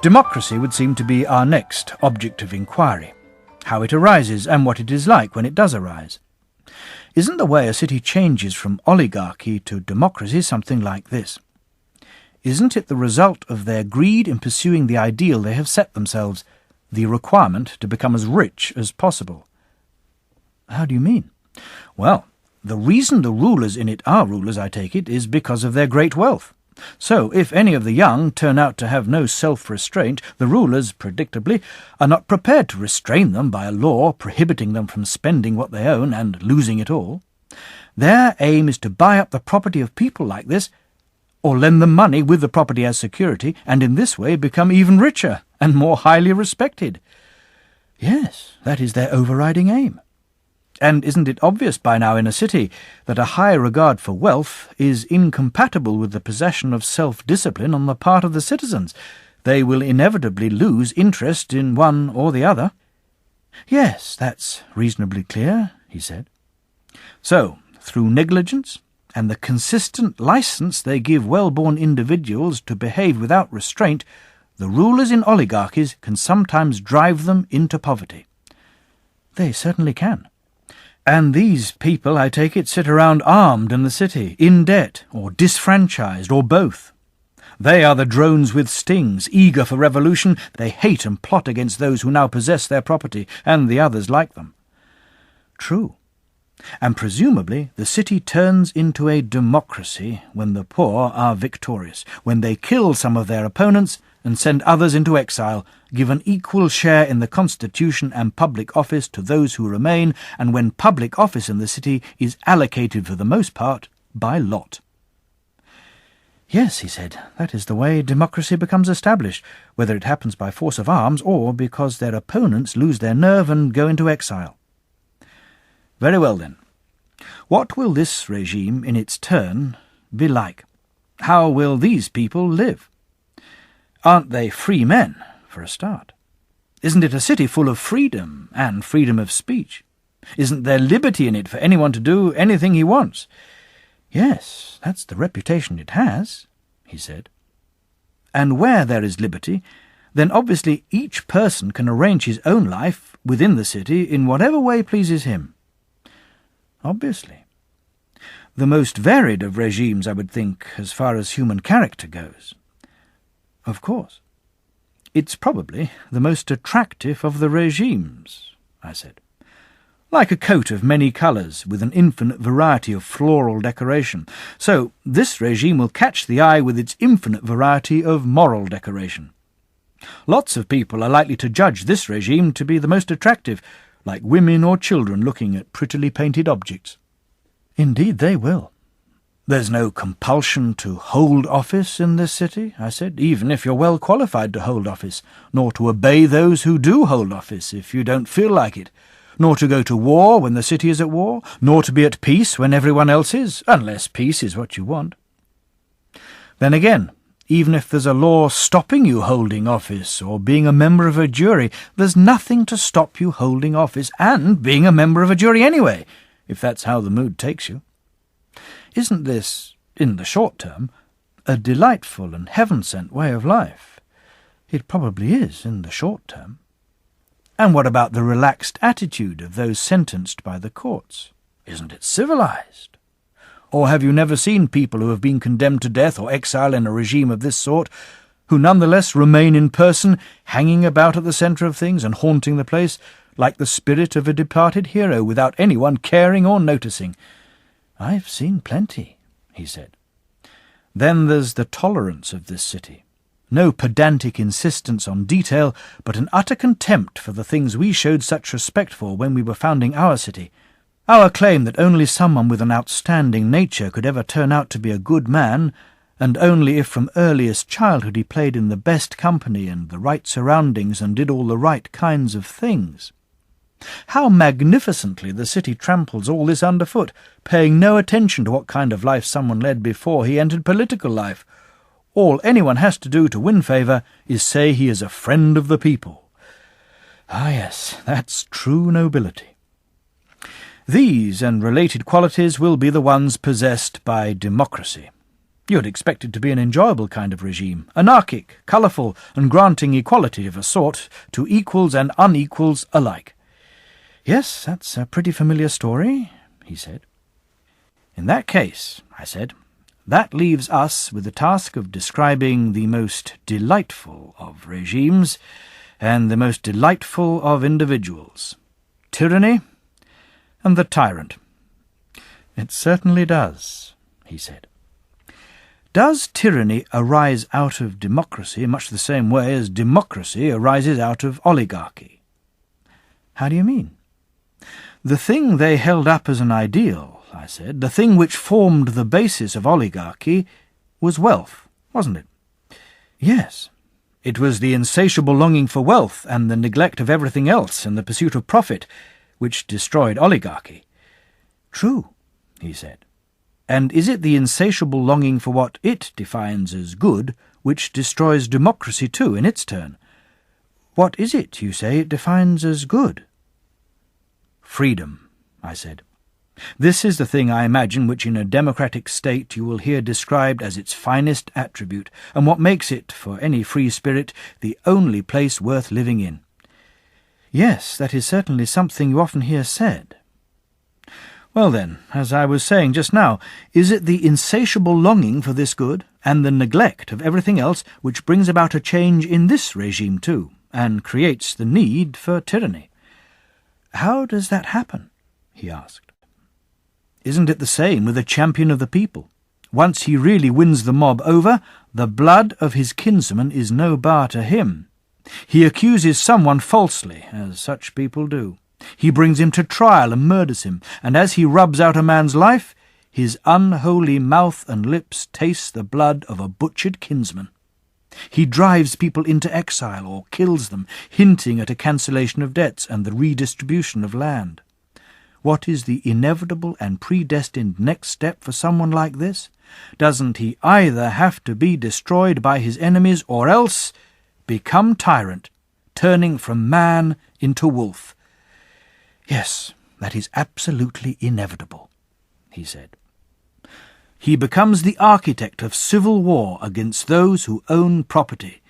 Democracy would seem to be our next object of inquiry, how it arises and what it is like when it does arise. Isn't the way a city changes from oligarchy to democracy something like this? Isn't it the result of their greed in pursuing the ideal they have set themselves, the requirement to become as rich as possible? How do you mean? Well, the reason the rulers in it are rulers, I take it, is because of their great wealth. So, if any of the young turn out to have no self-restraint, the rulers, predictably, are not prepared to restrain them by a law prohibiting them from spending what they own and losing it all. Their aim is to buy up the property of people like this, or lend them money with the property as security, and in this way become even richer and more highly respected. Yes, that is their overriding aim. And isn't it obvious by now in a city that a high regard for wealth is incompatible with the possession of self-discipline on the part of the citizens? They will inevitably lose interest in one or the other. Yes, that's reasonably clear, he said. So, through negligence and the consistent license they give well-born individuals to behave without restraint, the rulers in oligarchies can sometimes drive them into poverty. They certainly can. And these people, I take it, sit around armed in the city, in debt, or disfranchised, or both. They are the drones with stings, eager for revolution. They hate and plot against those who now possess their property, and the others like them. True. And presumably the city turns into a democracy when the poor are victorious, when they kill some of their opponents and send others into exile, give an equal share in the constitution and public office to those who remain, and when public office in the city is allocated for the most part by lot. Yes, he said, that is the way democracy becomes established, whether it happens by force of arms or because their opponents lose their nerve and go into exile. Very well then. What will this regime, in its turn, be like? How will these people live? Aren't they free men, for a start? Isn't it a city full of freedom and freedom of speech? Isn't there liberty in it for anyone to do anything he wants? Yes, that's the reputation it has, he said. And where there is liberty, then obviously each person can arrange his own life within the city in whatever way pleases him. Obviously. The most varied of regimes, I would think, as far as human character goes. Of course. It's probably the most attractive of the regimes, I said. Like a coat of many colours, with an infinite variety of floral decoration. So this regime will catch the eye with its infinite variety of moral decoration. Lots of people are likely to judge this regime to be the most attractive, like women or children looking at prettily painted objects. Indeed they will. There's no compulsion to hold office in this city, I said, even if you're well qualified to hold office, nor to obey those who do hold office if you don't feel like it, nor to go to war when the city is at war, nor to be at peace when everyone else is, unless peace is what you want. Then again, even if there's a law stopping you holding office or being a member of a jury, there's nothing to stop you holding office and being a member of a jury anyway, if that's how the mood takes you. Isn't this, in the short term, a delightful and heaven-sent way of life? It probably is, in the short term. And what about the relaxed attitude of those sentenced by the courts? Isn't it civilized? Or have you never seen people who have been condemned to death or exile in a regime of this sort, who nonetheless remain in person, hanging about at the centre of things and haunting the place, like the spirit of a departed hero, without anyone caring or noticing? I've seen plenty, he said. Then there's the tolerance of this city. No pedantic insistence on detail, but an utter contempt for the things we showed such respect for when we were founding our city. Our claim that only someone with an outstanding nature could ever turn out to be a good man, and only if from earliest childhood he played in the best company and the right surroundings and did all the right kinds of things. How magnificently the city tramples all this underfoot, paying no attention to what kind of life someone led before he entered political life. All anyone has to do to win favour is say he is a friend of the people. Ah, yes, that's true nobility. These and related qualities will be the ones possessed by democracy. You'd expect it to be an enjoyable kind of regime, anarchic, colourful, and granting equality of a sort to equals and unequals alike. Yes, that's a pretty familiar story, he said. In that case, I said, that leaves us with the task of describing the most delightful of regimes and the most delightful of individuals, tyranny and the tyrant. It certainly does, he said. Does tyranny arise out of democracy in much the same way as democracy arises out of oligarchy? How do you mean? The thing they held up as an ideal, I said, the thing which formed the basis of oligarchy, was wealth, wasn't it? Yes. It was the insatiable longing for wealth and the neglect of everything else in the pursuit of profit which destroyed oligarchy. True, he said. And is it the insatiable longing for what it defines as good which destroys democracy too in its turn? What is it, you say, it defines as good? Freedom, I said. This is the thing, I imagine, which in a democratic state you will hear described as its finest attribute, and what makes it, for any free spirit, the only place worth living in. Yes, that is certainly something you often hear said. Well then, as I was saying just now, is it the insatiable longing for this good, and the neglect of everything else, which brings about a change in this regime too, and creates the need for tyranny? How does that happen? He asked. Isn't it the same with a champion of the people? Once he really wins the mob over, the blood of his kinsman is no bar to him. He accuses someone falsely, as such people do. He brings him to trial and murders him, and as he rubs out a man's life, his unholy mouth and lips taste the blood of a butchered kinsman. He drives people into exile or kills them, hinting at a cancellation of debts and the redistribution of land. What is the inevitable and predestined next step for someone like this? Doesn't he either have to be destroyed by his enemies or else become tyrant, turning from man into wolf? Yes, that is absolutely inevitable, he said. He becomes the architect of civil war against those who own property.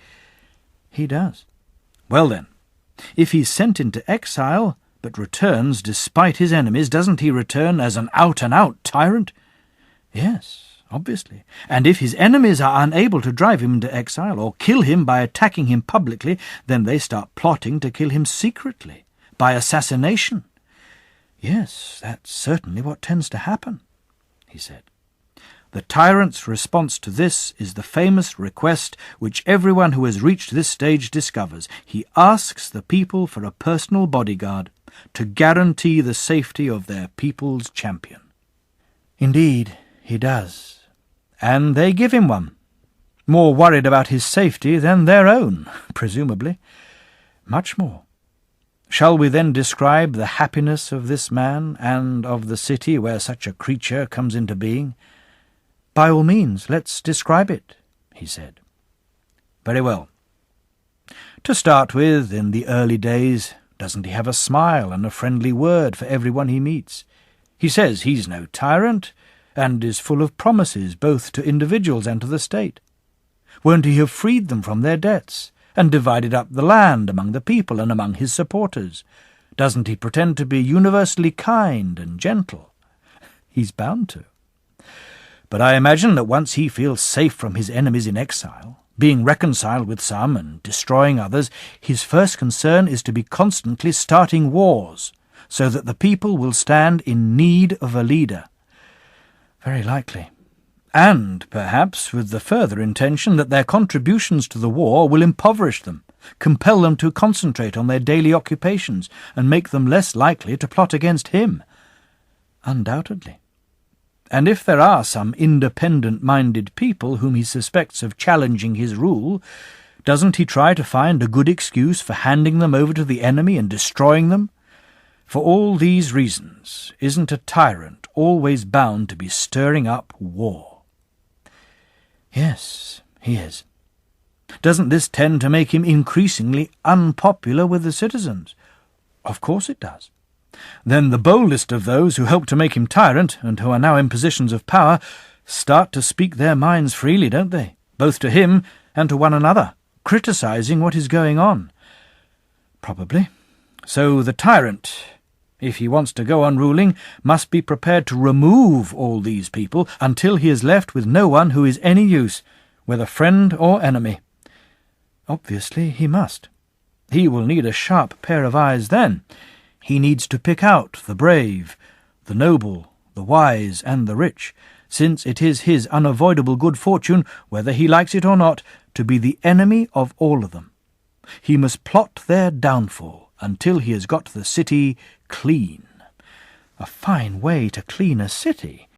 He does. Well then, if he's sent into exile, but returns despite his enemies, doesn't he return as an out-and-out tyrant? Yes, obviously. And if his enemies are unable to drive him into exile or kill him by attacking him publicly, then they start plotting to kill him secretly, by assassination. Yes, that's certainly what tends to happen, he said. The tyrant's response to this is the famous request which everyone who has reached this stage discovers. He asks the people for a personal bodyguard to guarantee the safety of their people's champion. Indeed, he does. And they give him one. More worried about his safety than their own, presumably. Much more. Shall we then describe the happiness of this man and of the city where such a creature comes into being? By all means, let's describe it, he said. Very well. To start with, in the early days, doesn't he have a smile and a friendly word for everyone he meets? He says he's no tyrant, and is full of promises both to individuals and to the state. Won't he have freed them from their debts, and divided up the land among the people and among his supporters? Doesn't he pretend to be universally kind and gentle? He's bound to. But I imagine that once he feels safe from his enemies in exile, being reconciled with some and destroying others, his first concern is to be constantly starting wars, so that the people will stand in need of a leader. Very likely. And, perhaps, with the further intention that their contributions to the war will impoverish them, compel them to concentrate on their daily occupations, and make them less likely to plot against him. Undoubtedly. And if there are some independent-minded people whom he suspects of challenging his rule, doesn't he try to find a good excuse for handing them over to the enemy and destroying them? For all these reasons, isn't a tyrant always bound to be stirring up war? Yes, he is. Doesn't this tend to make him increasingly unpopular with the citizens? Of course it does. Then the boldest of those who helped to make him tyrant, and who are now in positions of power, start to speak their minds freely, don't they? Both to him and to one another, criticising what is going on. Probably. So the tyrant, if he wants to go on ruling, must be prepared to remove all these people until he is left with no one who is any use, whether friend or enemy. Obviously he must. He will need a sharp pair of eyes then. He needs to pick out the brave, the noble, the wise, and the rich, since it is his unavoidable good fortune, whether he likes it or not, to be the enemy of all of them. He must plot their downfall until he has got the city clean. A fine way to clean a city!